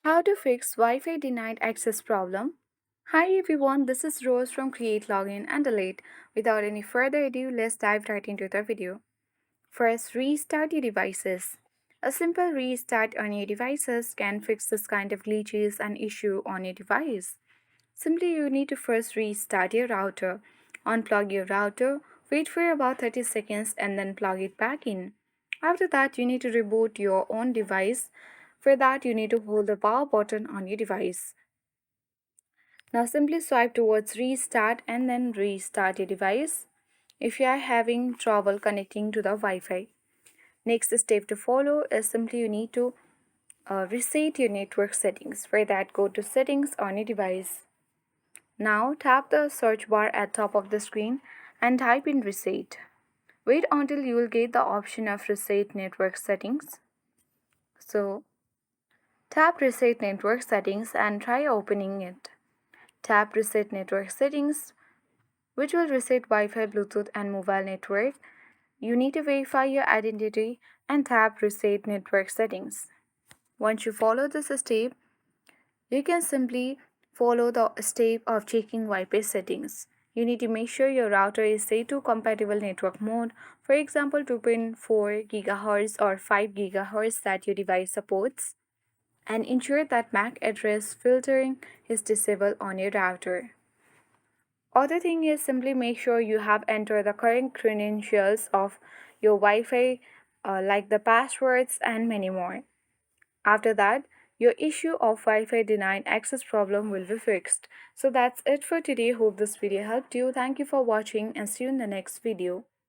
How to fix Wi-Fi denied access problem? Hi everyone, this is Rose from Create Login and Delete. Without any further ado, let's dive right into the video. First, restart your devices. A simple restart on your devices can fix this kind of glitches and issue on your device. Simply you need to first restart your router. Unplug your router, wait for about 30 seconds and then plug it back in. After that, you need to reboot your own device. For that, you need to hold the power button on your device. Now simply swipe towards restart and then restart your device if you are having trouble connecting to the Wi-Fi. Next step to follow is simply you need to reset your network settings. For that, go to settings on your device. Now tap the search bar at top of the screen and type in reset. Wait until you will get the option of reset network settings. So tap reset network settings and try opening it. Tap reset network settings, which will reset Wi-Fi, Bluetooth and mobile network. You need to verify your identity and tap reset network settings. Once you follow this step, you can simply follow the step of checking Wi-Fi settings. You need to make sure your router is set to compatible network mode, for example 2.4 GHz or 5 GHz that your device supports, and ensure that MAC address filtering is disabled on your router. Other thing is simply make sure you have entered the correct credentials of your Wi-Fi like the passwords and many more. After that, your issue of Wi-Fi denied access problem will be fixed. So that's it for today. Hope this video helped you. Thank you for watching and see you in the next video.